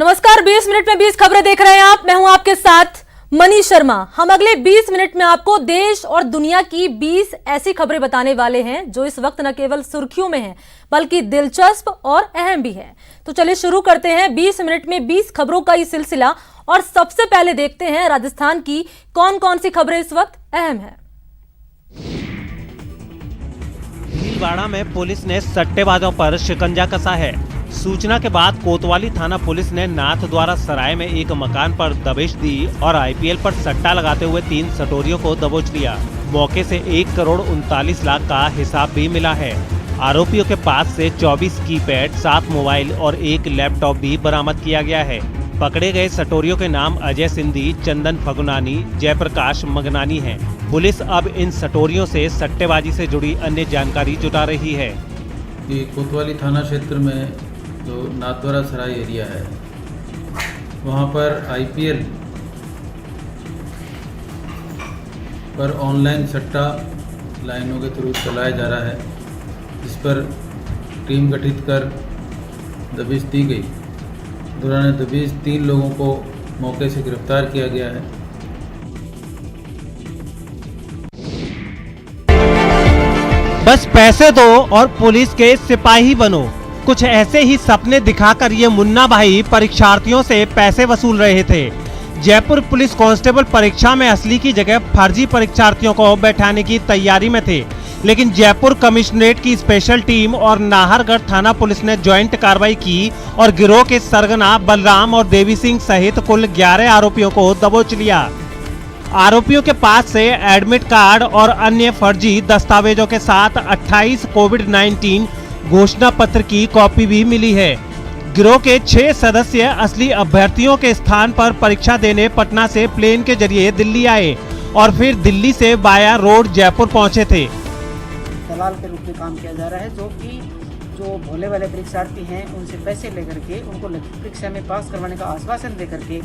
नमस्कार, 20 मिनट में 20 खबरें देख रहे हैं आप। मैं हूं आपके साथ मनीष शर्मा। हम अगले 20 मिनट में आपको देश और दुनिया की 20 ऐसी खबरें बताने वाले हैं जो इस वक्त न केवल सुर्खियों में हैं बल्कि दिलचस्प और अहम भी है। तो चलिए शुरू करते हैं 20 मिनट में 20 खबरों का ये सिलसिला। और सबसे पहले देखते हैं राजस्थान की कौन कौन सी खबरें इस वक्त अहम है। भीलवाड़ा में पुलिस ने सट्टेबाजों पर शिकंजा कसा है। सूचना के बाद कोतवाली थाना पुलिस ने नाथद्वारा सराय में एक मकान पर दबिश दी और आईपीएल पर सट्टा लगाते हुए 3 सटोरियों को दबोच लिया। मौके से 1 करोड़ 39 लाख का हिसाब भी मिला है। आरोपियों के पास से 24 कीपैड, 7 मोबाइल और 1 लैपटॉप भी बरामद किया गया है। पकड़े गए सटोरियों के नाम अजय सिंधी, चंदन फगुनानी, जयप्रकाश मगनानी हैं। पुलिस अब इन सटोरियों से सट्टेबाजी से जुड़ी अन्य जानकारी जुटा रही है। ये कोतवाली थाना क्षेत्र में जो नाथद्वारा सराय एरिया है, वहाँ पर आईपीएल पर ऑनलाइन सट्टा लाइनों के थ्रू चलाया जा रहा है, जिस पर टीम गठित कर दबिश दी गई। दौरान दबिश 3 लोगों को मौके से गिरफ्तार किया गया है। बस पैसे दो और पुलिस के सिपाही बनो, कुछ ऐसे ही सपने दिखाकर ये मुन्ना भाई परीक्षार्थियों से पैसे वसूल रहे थे। जयपुर पुलिस कांस्टेबल परीक्षा में असली की जगह फर्जी परीक्षार्थियों को बैठाने की तैयारी में थे, लेकिन जयपुर कमिश्नरेट की स्पेशल टीम और नाहरगढ़ थाना पुलिस ने ज्वाइंट कार्रवाई की और गिरोह के सरगना बलराम और देवी सिंह सहित कुल 11 आरोपियों को दबोच लिया। आरोपियों के पास से एडमिट कार्ड और अन्य फर्जी दस्तावेजों के साथ 28 कोविड-19 घोषणा पत्र की कॉपी भी मिली है। गिरोह के 6 सदस्य असली अभ्यर्थियों के स्थान पर परीक्षा देने पटना से प्लेन के जरिए दिल्ली आए और फिर दिल्ली से बाया रोड जयपुर पहुंचे थे। दलाल के रूप में काम किया जा रहा है, जो भोले वाले परीक्षार्थी हैं उनसे पैसे लेकर के उनको परीक्षा में पास करवाने का आश्वासन दे करके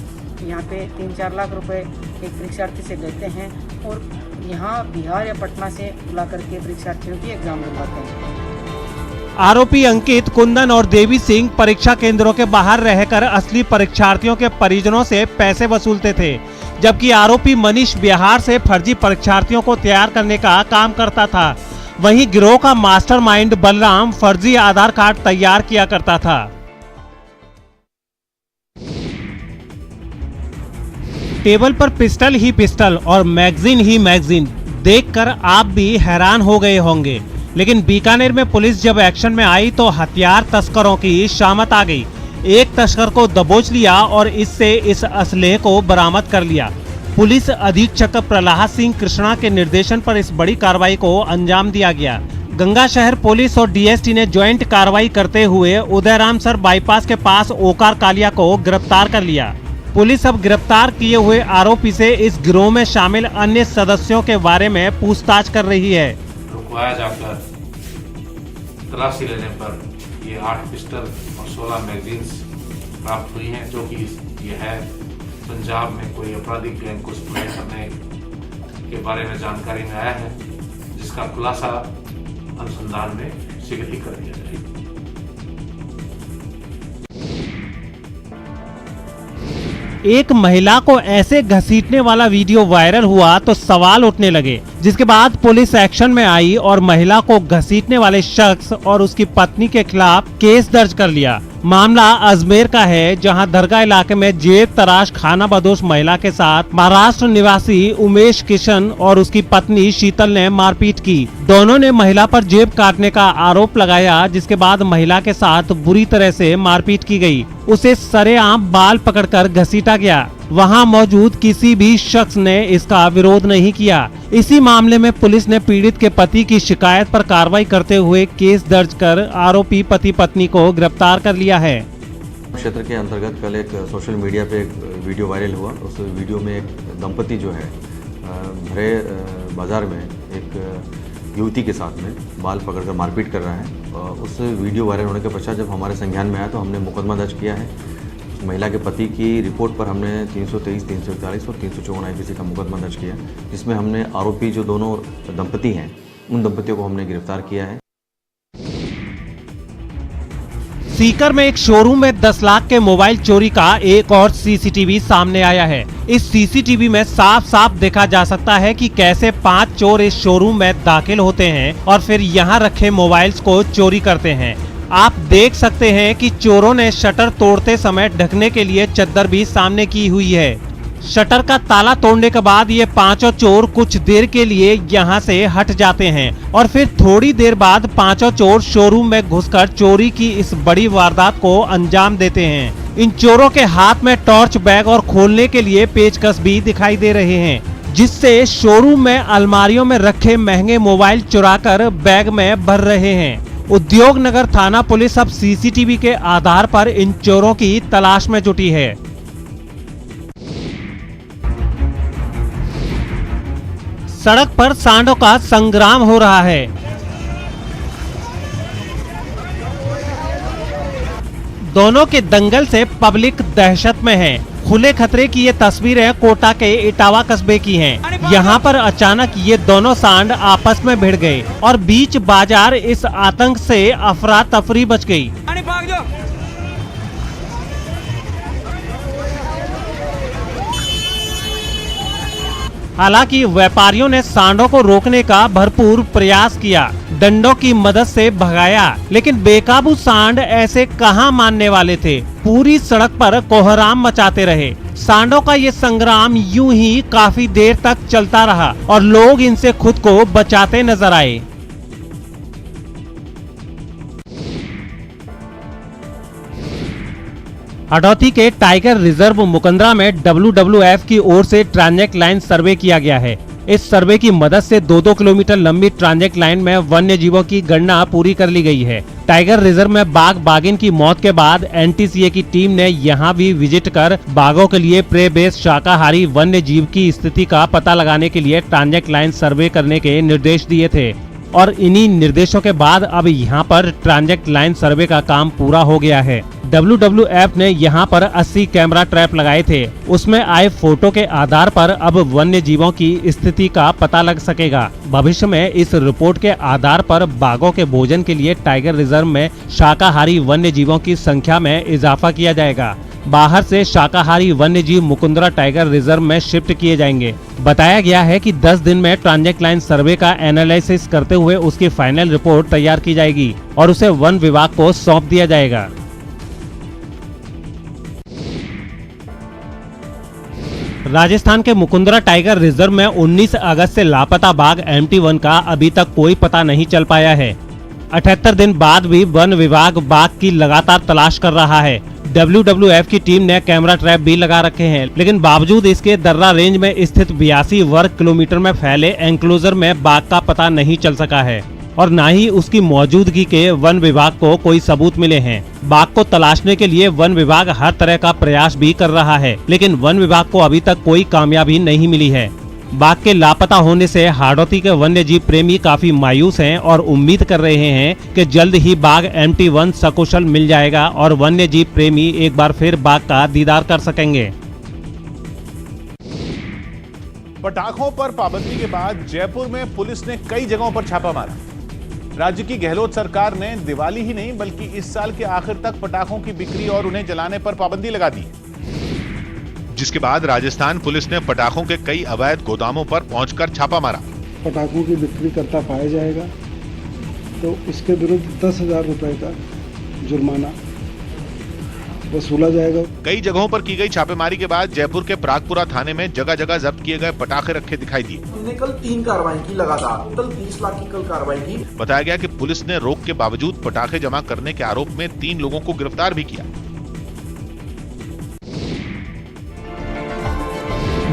यहाँ पे 3-4 लाख रुपए एक परीक्षार्थी से लेते हैं और यहाँ बिहार या पटना से बुला करके परीक्षार्थियों की एग्जाम दिलवाते हैं। आरोपी अंकित, कुंदन और देवी सिंह परीक्षा केंद्रों के बाहर रहकर असली परीक्षार्थियों के परिजनों से पैसे वसूलते थे, जबकि आरोपी मनीष बिहार से फर्जी परीक्षार्थियों को तैयार करने का काम करता था। वहीं गिरोह का मास्टरमाइंड बलराम फर्जी आधार कार्ड तैयार किया करता था। टेबल पर पिस्टल ही पिस्टल और मैगजीन ही मैगजीन देखकर आप भी हैरान हो गए होंगे, लेकिन बीकानेर में पुलिस जब एक्शन में आई तो हथियार तस्करों की शामत आ गई। एक तस्कर को दबोच लिया और इससे इस असलहे को बरामद कर लिया। पुलिस अधीक्षक प्रहलाद सिंह कृष्णा के निर्देशन पर इस बड़ी कार्रवाई को अंजाम दिया गया। गंगा शहर पुलिस और डीएसटी ने ज्वाइंट कार्रवाई करते हुए उदयराम सर बाईपास के पास ओकार कालिया को गिरफ्तार कर लिया। पुलिस अब गिरफ्तार किए हुए आरोपी से इस गिरोह में शामिल अन्य सदस्यों के बारे में पूछताछ कर रही है। रुकवाया जाकर तलाशी लेने पर ये 8 पिस्टल और 16 मैगजीन्स प्राप्त हुई हैं, जो कि ये है पंजाब में कोई आपराधिक गैंग को सप्लाई करने के बारे में जानकारी में आया है, जिसका खुलासा अनुसंधान में शीघ्र ही कर दिया जाएगा। एक महिला को ऐसे घसीटने वाला वीडियो वायरल हुआ तो सवाल उठने लगे, जिसके बाद पुलिस एक्शन में आई और महिला को घसीटने वाले शख्स और उसकी पत्नी के खिलाफ केस दर्ज कर लिया। मामला अजमेर का है, जहां दरगाह इलाके में जेब तराश खाना बदोश महिला के साथ महाराष्ट्र निवासी उमेश किशन और उसकी पत्नी शीतल ने मारपीट की। दोनों ने महिला पर जेब काटने का आरोप लगाया, जिसके बाद महिला के साथ बुरी तरह से मारपीट की गई। उसे सरेआम बाल पकड़कर घसीटा गया। वहां मौजूद किसी भी शख्स ने इसका विरोध नहीं किया। इसी मामले में पुलिस ने पीड़ित के पति की शिकायत पर कार्रवाई करते हुए केस दर्ज कर आरोपी पति पत्नी को गिरफ्तार कर लिया है। क्षेत्र के अंतर्गत कल एक सोशल मीडिया पे एक वीडियो वायरल हुआ। उस वीडियो में एक दंपति जो है भरे बाजार में एक युवती के साथ में बाल पकड़कर मारपीट कर रहा है। उस वीडियो वायरल होने के पश्चात जब हमारे संज्ञान में आया तो हमने मुकदमा दर्ज किया है। महिला के पति की रिपोर्ट पर हमने 323, 341 और 354 आईपीसी का मुकदमा दर्ज किया, जिसमें हमने आरोपी जो दोनों दंपति हैं उन दंपतियों को हमने गिरफ्तार किया है। सीकर में एक शोरूम में 10 लाख के मोबाइल चोरी का एक और सीसीटीवी सामने आया है। इस सीसीटीवी में साफ साफ देखा जा सकता है कि कैसे 5 चोर इस शोरूम में दाखिल होते हैं और फिर यहाँ रखे मोबाइल्स को चोरी करते हैं। आप देख सकते हैं कि चोरों ने शटर तोड़ते समय ढकने के लिए चद्दर भी सामने की हुई है। शटर का ताला तोड़ने के बाद ये पांचों चोर कुछ देर के लिए यहाँ से हट जाते हैं और फिर थोड़ी देर बाद पांचों चोर शोरूम में घुसकर चोरी की इस बड़ी वारदात को अंजाम देते हैं। इन चोरों के हाथ में टॉर्च बैग और खोलने के लिए पेचकस भी दिखाई दे रहे हैं, जिससे शोरूम में अलमारियों में रखे महंगे मोबाइल चुराकर बैग में भर रहे हैं। उद्योग नगर थाना पुलिस अब सीसीटीवी के आधार पर इन चोरों की तलाश में जुटी है। सड़क पर सांडों का संग्राम हो रहा है। दोनों के दंगल से पब्लिक दहशत में है। खुले खतरे की ये तस्वीरें कोटा के इटावा कस्बे की हैं। यहाँ पर अचानक ये दोनों सांड आपस में भिड़ गए और बीच बाजार इस आतंक से अफरा तफरी मच गई। हालांकि व्यापारियों ने सांडों को रोकने का भरपूर प्रयास किया, डंडों की मदद से भगाया, लेकिन बेकाबू सांड ऐसे कहां मानने वाले थे। पूरी सड़क पर कोहराम मचाते रहे। सांडों का ये संग्राम यूं ही काफी देर तक चलता रहा और लोग इनसे खुद को बचाते नजर आए। हडौती के टाइगर रिजर्व मुकंदरा में WWF की ओर से ट्रांजेक्ट लाइन सर्वे किया गया है। इस सर्वे की मदद से 2-2 किलोमीटर लंबी ट्रांजेक्ट लाइन में वन्य जीवों की गणना पूरी कर ली गई है। टाइगर रिजर्व में बाघ बाघिन की मौत के बाद NTCA की टीम ने यहां भी विजिट कर बाघों के लिए प्रे बेस्ड शाकाहारी वन्य जीव की स्थिति का पता लगाने के लिए ट्रांजेक्ट लाइन सर्वे करने के निर्देश दिए थे और इन्हीं निर्देशों के बाद अब यहां पर ट्रांजेक्ट लाइन सर्वे का काम पूरा हो गया है। WWF ने यहां पर 80 कैमरा ट्रैप लगाए थे। उसमें आए फोटो के आधार पर अब वन्य जीवों की स्थिति का पता लग सकेगा। भविष्य में इस रिपोर्ट के आधार पर बाघों के भोजन के लिए टाइगर रिजर्व में शाकाहारी वन्य जीवों की संख्या में इजाफा किया जाएगा। बाहर से शाकाहारी वन्य जीव मुकुंदरा टाइगर रिजर्व में शिफ्ट किए जाएंगे। बताया गया है कि 10 दिन में ट्रांजेक्ट लाइन सर्वे का एनालिसिस करते हुए उसकी फाइनल रिपोर्ट तैयार की जाएगी और उसे वन विभाग को सौंप दिया जाएगा। राजस्थान के मुकुंदरा टाइगर रिजर्व में 19 अगस्त से लापता बाघ MT1 का अभी तक कोई पता नहीं चल पाया है। 78 दिन बाद भी वन विभाग बाघ की लगातार तलाश कर रहा है। WWF की टीम ने कैमरा ट्रैप भी लगा रखे हैं, लेकिन बावजूद इसके दर्रा रेंज में स्थित 82 वर्ग किलोमीटर में फैले एंक्लोजर में बाघ का पता नहीं चल सका है और न ही उसकी मौजूदगी के वन विभाग को कोई सबूत मिले हैं। बाघ को तलाशने के लिए वन विभाग हर तरह का प्रयास भी कर रहा है, लेकिन वन विभाग को अभी तक कोई कामयाबी नहीं मिली है। बाघ के लापता होने से हाड़ौती के वन्य जीव प्रेमी काफी मायूस हैं और उम्मीद कर रहे हैं कि जल्द ही बाघ MT1 सकुशल मिल जाएगा और वन्य जीव प्रेमी एक बार फिर बाघ का दीदार कर सकेंगे। पटाखों पर पाबंदी के बाद जयपुर में पुलिस ने कई जगहों पर छापा मारा। राज्य की गहलोत सरकार ने दिवाली ही नहीं बल्कि इस साल के आखिर तक पटाखों की बिक्री और उन्हें जलाने पर पाबंदी लगा दी, जिसके बाद राजस्थान पुलिस ने पटाखों के कई अवैध गोदामों पर पहुंचकर छापा मारा। पटाखों की बिक्री करता पाया जाएगा तो उसके विरुद्ध 10,000 रुपए का जुर्माना वसूला जाएगा। कई जगहों पर की गई छापेमारी के बाद जयपुर के प्रागपुरा थाने में जगह जगह जब्त किए गए पटाखे रखे दिखाई दिए। हमने कल 3 कार्रवाई की लगातार, टोटल 30 लाख की कल कार्रवाई की। बताया गया कि पुलिस ने रोक के बावजूद पटाखे जमा करने के आरोप में 3 लोगों को गिरफ्तार भी किया।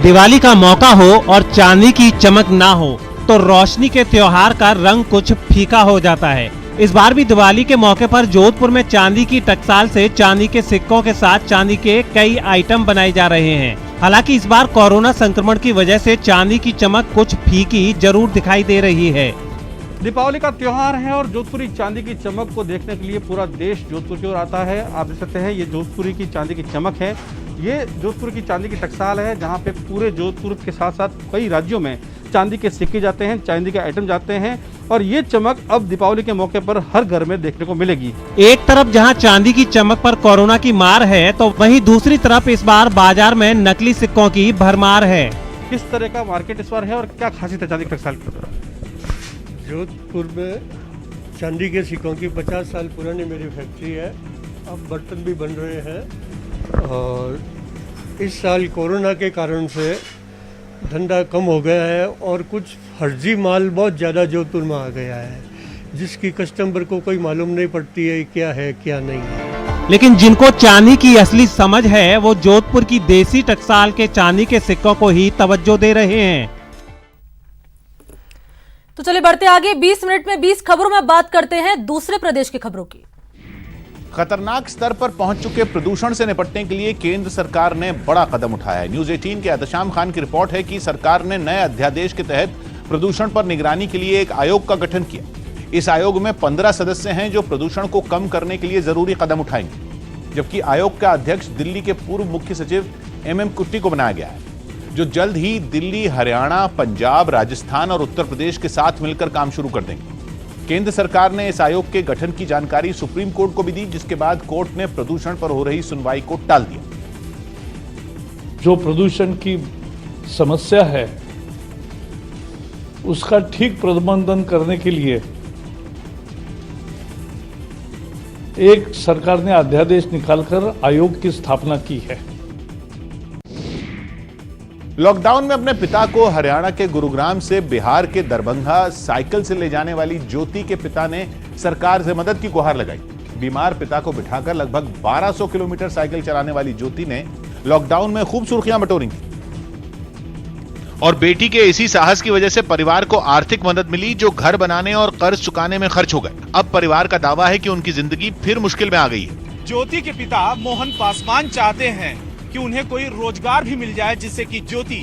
दिवाली का मौका हो और चांदी की चमक ना हो तो रोशनी के त्योहार का रंग कुछ फीका हो जाता है। इस बार भी दिवाली के मौके पर जोधपुर में चांदी की टकसाल से चांदी के सिक्कों के साथ चांदी के कई आइटम बनाए जा रहे हैं। हालांकि इस बार कोरोना संक्रमण की वजह से चांदी की चमक कुछ फीकी जरूर दिखाई दे रही है। दीपावली का त्योहार है और जोधपुरी चांदी की चमक को देखने के लिए पूरा देश जोधपुर की ओर आता है। आप देख सकते हैं ये जोधपुरी की चांदी की चमक है। ये जोधपुर की चांदी की टकसाल है जहां पे पूरे जोधपुर के साथ साथ कई राज्यों में चांदी के सिक्के जाते हैं, चांदी के आइटम जाते हैं और ये चमक अब दीपावली के मौके पर हर घर में देखने को मिलेगी। एक तरफ जहां चांदी की चमक पर कोरोना की मार है, तो वहीं दूसरी तरफ इस बार बाजार में नकली सिक्कों की भरमार है। किस तरह का मार्केट इस बार है और क्या खासियत है चांदी के टकसाल की? जोधपुर में चांदी के सिक्कों की 50 साल पुरानी मेरी फैक्ट्री है। अब बर्तन भी बन रहे हैं और इस साल कोरोना के कारण से धंधा कम हो गया है और कुछ फर्जी माल बहुत ज़्यादा जोधपुर में आ गया है, जिसकी कस्टमर को कोई मालूम नहीं पड़ती है क्या नहीं है। लेकिन जिनको चांदी की असली समझ है, वो जोधपुर की देसी टकसाल के चांदी के सिक्कों को ही तवज्जो दे रहे हैं। तो चलिए बढ़ते आगे। 20 मिनट में 20 खबरों में बात करते हैं दूसरे प्रदेश की खबरों की। खतरनाक स्तर पर पहुंच चुके प्रदूषण से निपटने के लिए केंद्र सरकार ने बड़ा कदम उठाया है। न्यूज 18 के एहतशाम खान की रिपोर्ट है कि सरकार ने नए अध्यादेश के तहत प्रदूषण पर निगरानी के लिए एक आयोग का गठन किया। इस आयोग में 15 सदस्य हैं जो प्रदूषण को कम करने के लिए जरूरी कदम उठाएंगे, जबकि आयोग का अध्यक्ष दिल्ली के पूर्व मुख्य सचिव MM कुट्टी को बनाया गया है, जो जल्द ही दिल्ली, हरियाणा, पंजाब, राजस्थान और उत्तर प्रदेश के साथ मिलकर काम शुरू कर देंगे। केंद्र सरकार ने इस आयोग के गठन की जानकारी सुप्रीम कोर्ट को भी दी, जिसके बाद कोर्ट ने प्रदूषण पर हो रही सुनवाई को टाल दिया। जो प्रदूषण की समस्या है उसका ठीक प्रबंधन करने के लिए एक सरकार ने अध्यादेश निकालकर आयोग की स्थापना की है। लॉकडाउन में अपने पिता को हरियाणा के गुरुग्राम से बिहार के दरभंगा साइकिल से ले जाने वाली ज्योति के पिता ने सरकार से मदद की गुहार लगाई। बीमार पिता को बिठाकर लगभग 1200 किलोमीटर साइकिल चलाने वाली ज्योति ने लॉकडाउन में खूब सुर्खियां बटोरी और बेटी के इसी साहस की वजह से परिवार को आर्थिक मदद मिली, जो घर बनाने और कर्ज चुकाने में खर्च हो गए। अब परिवार का दावा है कि उनकी जिंदगी फिर मुश्किल में आ गई है। ज्योति के पिता मोहन पासवान चाहते हैं कि उन्हें कोई रोजगार भी मिल जाए, जिससे कि ज्योति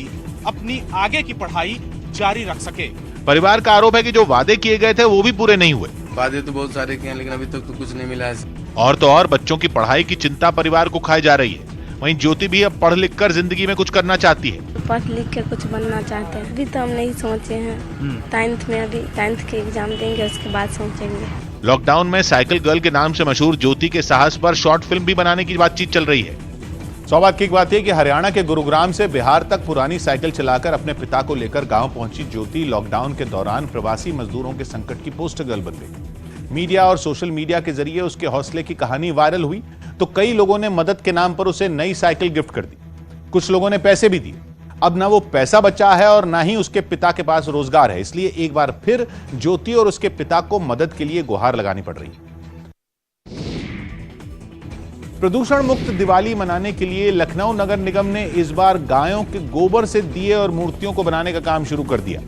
अपनी आगे की पढ़ाई जारी रख सके। परिवार का आरोप है कि जो वादे किए गए थे वो भी पूरे नहीं हुए। वादे तो बहुत सारे किए, लेकिन अभी तक तो कुछ नहीं मिला है। और तो और बच्चों की पढ़ाई की चिंता परिवार को खाई जा रही है। वहीं ज्योति भी अब पढ़ लिख कर जिंदगी में कुछ करना चाहती है। पढ़ लिख कर कुछ बनना चाहते हैं। अभी तो हम नहीं सोचे हैं, 10th में अभी 10th के एग्जाम देंगे, उसके बाद सोचेंगे। लॉकडाउन में साइकिल गर्ल के नाम से मशहूर ज्योति के साहस पर शॉर्ट फिल्म भी बनाने की बातचीत चल रही है। सौभाग्य की बात है कि हरियाणा के गुरुग्राम से बिहार तक पुरानी साइकिल चलाकर अपने पिता को लेकर गांव पहुंची ज्योति लॉकडाउन के दौरान प्रवासी मजदूरों के संकट की पोस्टर गर्ल बन गई। मीडिया और सोशल मीडिया के जरिए उसके हौसले की कहानी वायरल हुई तो कई लोगों ने मदद के नाम पर उसे नई साइकिल गिफ्ट कर दी। कुछ लोगों ने पैसे भी दिए। अब ना वो पैसा बचा है और ना ही उसके पिता के पास रोजगार है, इसलिए एक बार फिर ज्योति और उसके पिता को मदद के लिए गुहार लगानी पड़ रही है। प्रदूषण मुक्त दिवाली मनाने के लिए लखनऊ नगर निगम ने इस बार गायों के गोबर से दिए और मूर्तियों को बनाने का काम शुरू कर दिया।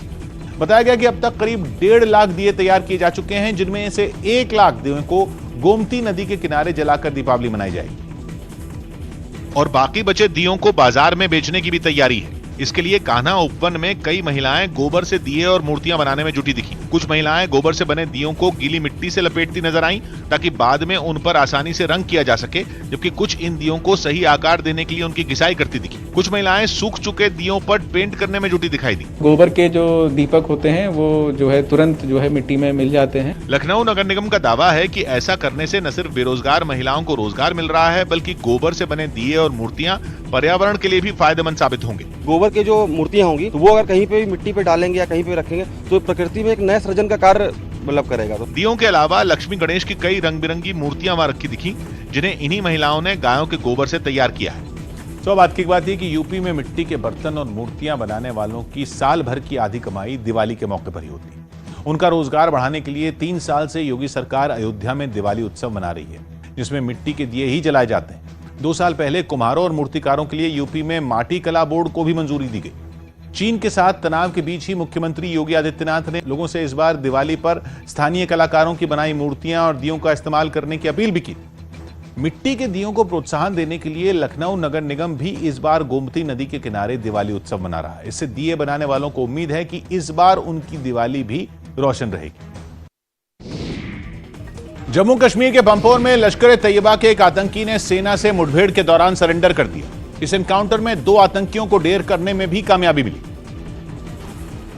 बताया गया कि अब तक करीब 1.5 लाख दिए तैयार किए जा चुके हैं, जिनमें से 1 लाख दियों को गोमती नदी के किनारे जलाकर दीपावली मनाई जाएगी और बाकी बचे दियों को बाजार में बेचने की भी तैयारी है। इसके लिए कान्हा उपवन में कई महिलाएं गोबर से दिए और मूर्तियां बनाने में जुटी दिखी। कुछ महिलाएं गोबर से बने दियों को गीली मिट्टी से लपेटती नजर आईं ताकि बाद में उन पर आसानी से रंग किया जा सके, जबकि कुछ इन दियों को सही आकार देने के लिए उनकी घिसाई करती दिखी। कुछ महिलाएं सूख चुके दियों पर पेंट करने में जुटी दिखाई दी। गोबर के जो दीपक होते हैं वो जो है तुरंत जो है मिट्टी में मिल जाते हैं। लखनऊ नगर निगम का दावा है कि ऐसा करने से न सिर्फ बेरोजगार महिलाओं को रोजगार मिल रहा है, बल्कि गोबर से बने दिए और मूर्तियां पर्यावरण के लिए भी फायदेमंद साबित होंगे। गोबर के जो मूर्तियां होंगी तो वो अगर कहीं पे भी मिट्टी पे डालेंगे या कहीं पे रखेंगे तो प्रकृति में एक नए सृजन का कार्य मतलब करेगा। तो दियों के अलावा लक्ष्मी गणेश की कई रंग बिरंगी मूर्तियां वहां रखी दिखी, जिन्हें इन्हीं महिलाओं ने गायों के गोबर से तैयार किया है। तो बात की बात है कि यूपी में मिट्टी के बर्तन और मूर्तियां बनाने वालों की साल भर की आधी कमाई दिवाली के मौके पर ही होती है। उनका रोजगार बढ़ाने के लिए 3 साल से योगी सरकार अयोध्या में दिवाली उत्सव मना रही है, जिसमें मिट्टी के दिए ही जलाए जाते हैं। 2 साल पहले कुम्हारों और मूर्तिकारों के लिए यूपी में माटी कला बोर्ड को भी मंजूरी दी गई। चीन के साथ तनाव के बीच ही मुख्यमंत्री योगी आदित्यनाथ ने लोगों से इस बार दिवाली पर स्थानीय कलाकारों की बनाई मूर्तियां और दियों का इस्तेमाल करने की अपील भी की। मिट्टी के दियों को प्रोत्साहन देने के लिए लखनऊ नगर निगम भी इस बार गोमती नदी के किनारे दिवाली उत्सव मना रहा है। इससे दिए बनाने वालों को उम्मीद है कि इस बार उनकी दिवाली भी रोशन रहेगी। जम्मू कश्मीर के पंपोर में लश्कर तैयबा के एक आतंकी ने सेना से मुठभेड़ के दौरान सरेंडर कर दिया। इस एनकाउंटर में 2 आतंकियों को ढेर करने में भी कामयाबी मिली।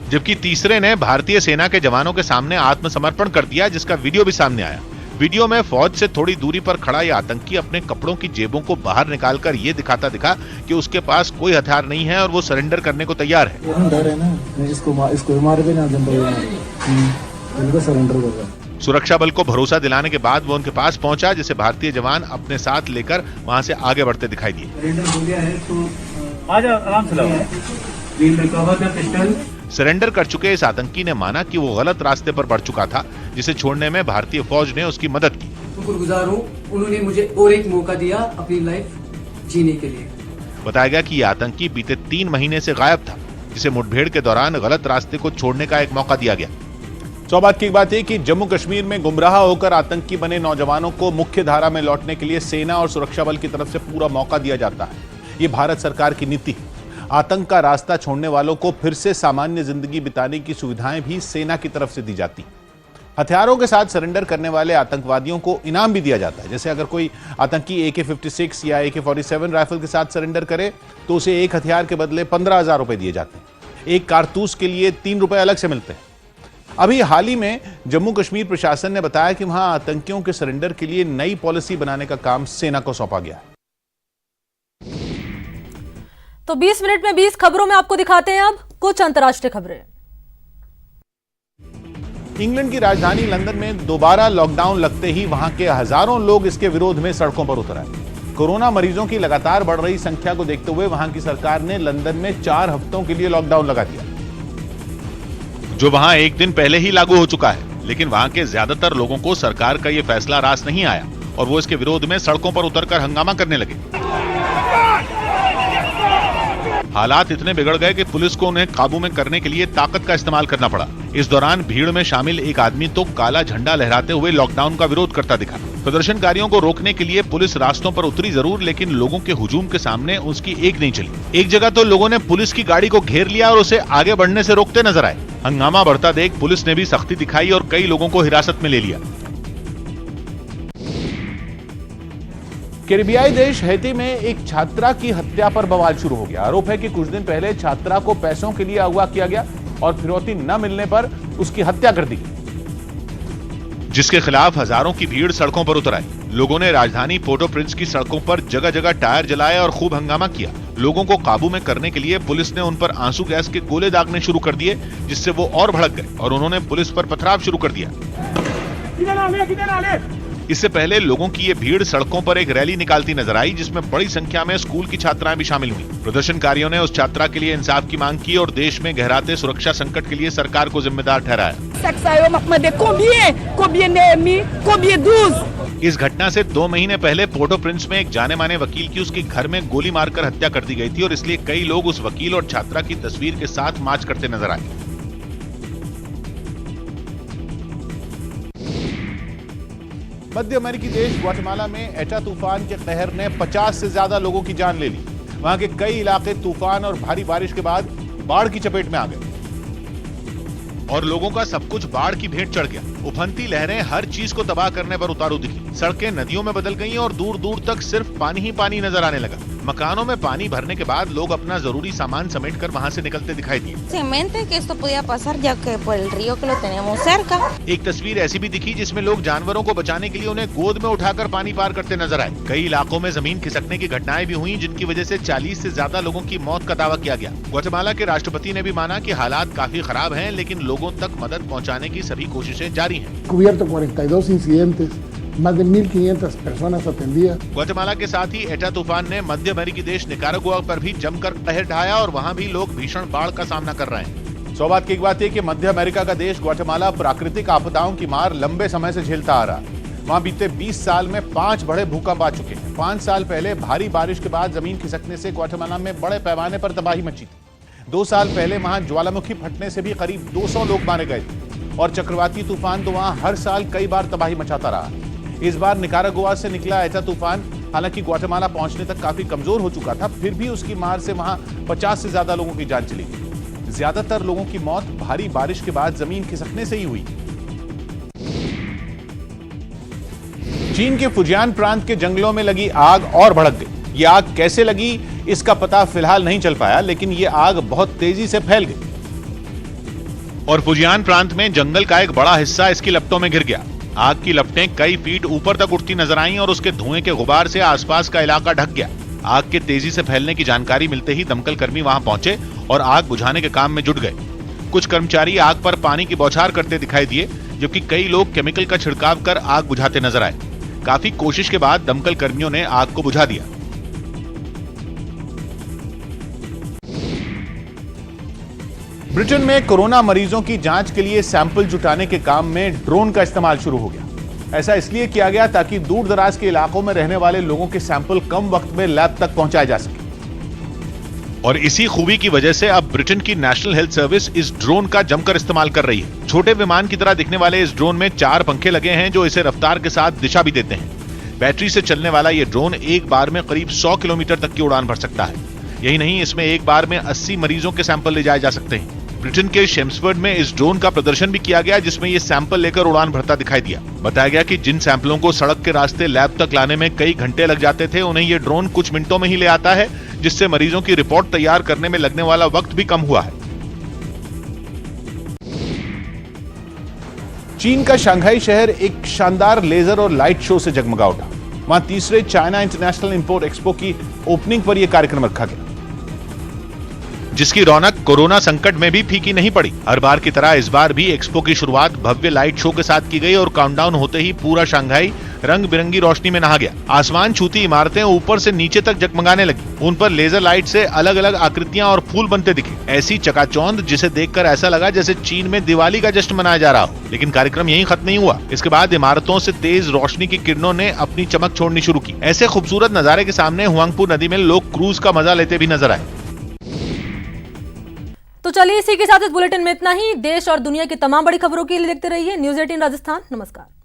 जबकि तीसरे ने भारतीय सेना के जवानों के सामने आत्मसमर्पण कर दिया, जिसका वीडियो भी सामने आया। वीडियो में फौज से थोड़ी दूरी पर खड़ा यह आतंकी अपने कपड़ों की जेबों को बाहर निकालकर ये दिखाता दिखा कि उसके पास कोई हथियार नहीं है और वो सरेंडर करने को तैयार है। डर है ना, इसको मार भी ना सरेंडर कर रहा। सुरक्षा बल को भरोसा दिलाने के बाद वो उनके पास पहुंचा, जिसे भारतीय जवान अपने साथ लेकर वहां से आगे बढ़ते दिखाई दिए। सरेंडर कर चुके इस आतंकी ने माना कि वो गलत रास्ते पर बढ़ चुका था, जिसे छोड़ने में भारतीय फौज ने उसकी मदद की। शुक्रगुजार हूं, उन्होंने मुझे और एक मौका दिया अपनी लाइफ जीने के लिए। बताया गया कि ये आतंकी बीते 3 महीने से गायब था, जिसे मुठभेड़ के दौरान गलत रास्ते को छोड़ने का एक मौका दिया गया। सौभाग्य की बात है कि जम्मू कश्मीर में गुमराह होकर आतंकी बने नौजवानों को मुख्य धारा में लौटने के लिए सेना और सुरक्षा बल की तरफ से पूरा मौका दिया जाता है। ये भारत सरकार की नीति है। आतंक का रास्ता छोड़ने वालों को फिर से सामान्य जिंदगी बिताने की सुविधाएं भी सेना की तरफ से दी जाती हैं। हथियारों के साथ सरेंडर करने वाले आतंकवादियों को इनाम भी दिया जाता है। जैसे अगर कोई आतंकी AK-56 या AK-47 राइफल के साथ सरेंडर करे तो उसे एक हथियार के बदले 15,000 रुपए दिए जाते हैं। एक कारतूस के लिए 3 रुपए अलग से मिलते हैं। अभी हाल ही में जम्मू कश्मीर प्रशासन ने बताया कि वहां आतंकियों के सरेंडर के लिए नई पॉलिसी बनाने का काम सेना को सौंपा गया है। तो 20 मिनट में 20 खबरों में आपको दिखाते हैं अब कुछ अंतर्राष्ट्रीय खबरें। इंग्लैंड की राजधानी लंदन में दोबारा लॉकडाउन लगते ही वहां के हजारों लोग इसके विरोध में सड़कों पर उतर आए। कोरोना मरीजों की लगातार बढ़ रही संख्या को देखते हुए वहां की सरकार ने लंदन में 4 हफ्तों के लिए लॉकडाउन लगा दिया, जो वहां एक दिन पहले ही लागू हो चुका है। लेकिन वहां के ज्यादातर लोगों को सरकार का यह फैसला रास नहीं आया और वो इसके विरोध में सड़कों पर उतरकर हंगामा करने लगे। हालात इतने बिगड़ गए कि पुलिस को उन्हें काबू में करने के लिए ताकत का इस्तेमाल करना पड़ा। इस दौरान भीड़ में शामिल एक आदमी तो काला झंडा लहराते हुए लॉकडाउन का विरोध करता दिखा। प्रदर्शनकारियों को रोकने के लिए पुलिस रास्तों पर उतरी जरूर, लेकिन लोगों के हुजूम के सामने उसकी एक नहीं चली। एक जगह तो लोगों ने पुलिस की गाड़ी को घेर लिया और उसे आगे बढ़ने से रोकते नजर आए। हंगामा बढ़ता देख पुलिस ने भी सख्ती दिखाई और कई लोगों को हिरासत में ले लिया। कैरिबियाई देश हैती में एक छात्रा की हत्या पर बवाल शुरू हो गया। आरोप है कि कुछ दिन पहले छात्रा को पैसों के लिए अगवा किया गया और फिरौती न मिलने पर उसकी हत्या कर दी गई, जिसके खिलाफ हजारों की भीड़ सड़कों पर उतर आई। लोगों ने राजधानी पोर्टो प्रिंस की सड़कों पर जगह जगह टायर जलाए और खूब हंगामा किया। लोगों को काबू में करने के लिए पुलिस ने उन पर आंसू गैस के गोले दागने शुरू कर दिए, जिससे वो और भड़क गए और उन्होंने पुलिस पर पथराव शुरू कर दिया। इससे पहले लोगों की ये भीड़ सड़कों पर एक रैली निकालती नजर आई, जिसमें बड़ी संख्या में स्कूल की छात्राएं भी शामिल हुई। प्रदर्शनकारियों ने उस छात्रा के लिए इंसाफ की मांग की और देश में गहराते सुरक्षा संकट के लिए सरकार को जिम्मेदार ठहराया। इस घटना से 2 महीने पहले पोर्टो प्रिंस में एक जाने माने वकील की उसके घर में गोली मारकर हत्या कर दी गई थी और इसलिए कई लोग उस वकील और छात्रा की तस्वीर के साथ मार्च करते नजर आए। मध्य अमेरिकी देश ग्वाटेमाला में एटा तूफान के कहर ने 50 से ज्यादा लोगों की जान ले ली। वहां के कई इलाके तूफान और भारी बारिश के बाद बाढ़ की चपेट में आ गए और लोगों का सब कुछ बाढ़ की भेंट चढ़ गया। उफनती लहरें हर चीज को तबाह करने पर उतारू दिखी। सड़कें नदियों में बदल गईं और दूर दूर तक सिर्फ पानी ही पानी नजर आने लगा। मकानों में पानी भरने के बाद लोग अपना जरूरी सामान समेटकर वहां से निकलते दिखाई दिए। एक तस्वीर ऐसी भी दिखी जिसमें लोग जानवरों को बचाने के लिए उन्हें गोद में उठाकर पानी पार करते नजर आए। कई इलाकों में जमीन खिसकने की घटनाएं भी हुई, जिनकी वजह से 40 से ज्यादा लोगों की मौत का दावा किया गया। ग्वाटेमाला के राष्ट्रपति ने भी माना कि हालात काफी खराब हैं, लेकिन लोगों तक मदद पहुँचाने की सभी कोशिशें जारी हैं। Cubierto 42 incidentes, más de 1,500 personas atendidas। Guatemala के साथ ही एटा तूफान ने मध्य अमेरिकी देश निकारागुआ पर भी जमकर कहर ढाया और वहां भी लोग भीषण बाढ़ का सामना कर रहे हैं। सौभाग्य की बात है कि मध्य अमेरिका का देश ग्वाटेमाला प्राकृतिक आपदाओं की मार लंबे समय से झेलता आ रहा है। वहां बीते 20 साल में 5 बड़े भूकंप आ चुके हैं। 5 साल पहले भारी बारिश के बाद जमीन खिसकने से ग्वाटेमाला में बड़े पैमाने पर तबाही मची थी। 2 साल पहले वहां ज्वालामुखी फटने से भी करीब 200 लोग मारे गए थे और चक्रवाती तूफान तो वहां हर साल कई बार तबाही मचाता रहा। इस बार निकारागुआ से निकला एटा तूफान हालांकि ग्वाटेमाला पहुंचने तक काफी कमजोर हो चुका था, फिर भी उसकी मार से वहां 50 से ज्यादा लोगों की जान चली गई। ज्यादातर लोगों की मौत भारी बारिश के बाद जमीन खिसकने से ही हुई। चीन के फुजियान प्रांत के जंगलों में लगी आग और भड़क गई। ये आग कैसे लगी इसका पता फिलहाल नहीं चल पाया, लेकिन ये आग बहुत तेजी से फैल गई। और फुजियान प्रांत में जंगल का एक बड़ा हिस्सा इसकी लपटों में घिर गया। आग की लपटें कई फीट ऊपर तक उठती नजर आईं और उसके धुएं के गुबार से आसपास का इलाका ढक गया। आग के तेजी से फैलने की जानकारी मिलते ही दमकल कर्मी वहां पहुंचे और आग बुझाने के काम में जुट गए। कुछ कर्मचारी आग पर पानी की बौछार करते दिखाई दिए, जबकि कई लोग केमिकल का छिड़काव कर आग बुझाते नजर आए। काफी कोशिश के बाद दमकल कर्मियों ने आग को बुझा दिया। ब्रिटेन में कोरोना मरीजों की जांच के लिए सैंपल जुटाने के काम में ड्रोन का इस्तेमाल शुरू हो गया। ऐसा इसलिए किया गया ताकि दूर दराज के इलाकों में रहने वाले लोगों के सैंपल कम वक्त में लैब तक पहुंचाए जा सके। और इसी खूबी की वजह से अब ब्रिटेन की नेशनल हेल्थ सर्विस इस ड्रोन का जमकर इस्तेमाल कर रही है। छोटे विमान की तरह दिखने वाले इस ड्रोन में 4 पंखे लगे हैं जो इसे रफ्तार के साथ दिशा भी देते हैं। बैटरी से चलने वाला ये ड्रोन एक बार में करीब 100 किलोमीटर तक की उड़ान भर सकता है। यही नहीं, इसमें एक बार में 80 मरीजों के सैंपल ले जाए जा सकते हैं। ब्रिटेन के शेम्सफोर्ड में इस ड्रोन का प्रदर्शन भी किया गया, जिसमें ये सैंपल लेकर उड़ान भरता दिखाई दिया। बताया गया कि जिन सैंपलों को सड़क के रास्ते लैब तक लाने में कई घंटे लग जाते थे, उन्हें ये ड्रोन कुछ मिनटों में ही ले आता है, जिससे मरीजों की रिपोर्ट तैयार करने में लगने वाला वक्त भी कम हुआ है। चीन का शंघाई शहर एक शानदार लेजर और लाइट शो से जगमगा उठा। वहां तीसरे चाइना इंटरनेशनल इंपोर्ट एक्सपो की ओपनिंग पर यह कार्यक्रम रखा गया, जिसकी रौनक कोरोना संकट में भी फीकी नहीं पड़ी। हर बार की तरह इस बार भी एक्सपो की शुरुआत भव्य लाइट शो के साथ की गई और काउंटडाउन होते ही पूरा शंघाई रंग बिरंगी रोशनी में नहा गया। आसमान छूती इमारतें ऊपर से नीचे तक जगमगाने लगी। उन पर लेजर लाइट से अलग अलग आकृतियां और फूल बनते दिखे। ऐसी चकाचौंध जिसे देखकर ऐसा लगा जैसे चीन में दिवाली का जश्न मनाया जा रहा हो। लेकिन कार्यक्रम यहीं खत्म नहीं हुआ। इसके बाद इमारतों से तेज रोशनी की किरणों ने अपनी चमक छोड़नी शुरू की। ऐसे खूबसूरत नजारे के सामने हुआंगपू नदी में लोग क्रूज का मजा लेते भी नजर आए। तो चलिए इसी के साथ इस बुलेटिन में इतना ही। देश और दुनिया की तमाम बड़ी खबरों के लिए देखते रहिए न्यूज़ 18 राजस्थान। नमस्कार।